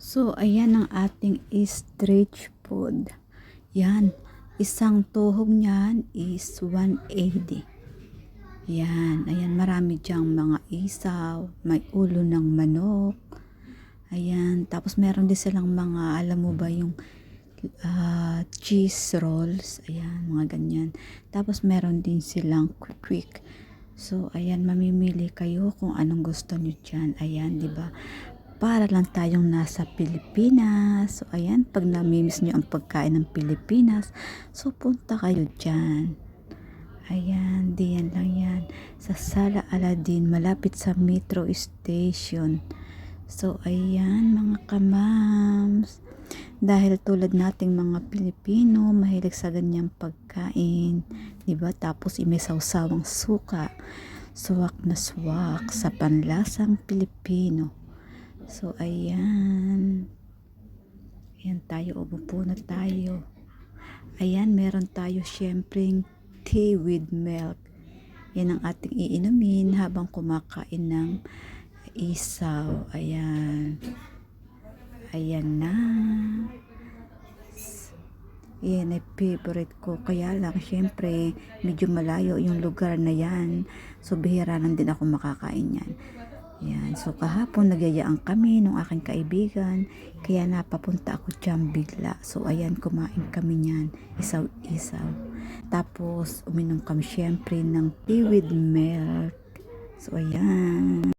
So, ayan ang ating street food. Yan. Isang tuhog niyan is 180. Yan. Ayan, marami diyang mga isaw. May ulo ng manok. Ayan. Tapos meron din silang mga, alam mo ba, yung cheese rolls. Ayan, mga ganyan. Tapos meron din silang quick. So, ayan, mamimili kayo kung anong gusto nyo dyan. Ayan, di ba? Para lang tayong nasa Pilipinas. So, ayan, pag namimiss nyo ang pagkain ng Pilipinas, so punta kayo dyan. Ayan, diyan lang yan. Sa Sala Aladdin, malapit sa Metro Station. So, ayan, mga kamams. Dahil tulad nating mga Pilipino, mahilig sa ganyang pagkain. Diba? Tapos, may sawsawang suka. Suwak na suwak sa panlasang Pilipino. So, ayan. Ayan tayo, umupo na tayo. Ayan, meron tayo syempleng tea with milk. Yan ang ating iinumin habang kumakain ng isaw. Ayan. Ayan na. Yan ay favorite ko. Kaya lang, syempre, medyo malayo yung lugar na yan. So, bihira lang din ako makakain yan. Yan. So, kahapon nagyayaan kami nung aking kaibigan. Kaya napapunta ako dyan bigla. So, ayan, kumain kami niyan. Isaw-isaw. Tapos, uminom kami syempre ng tea with milk. So, ayan.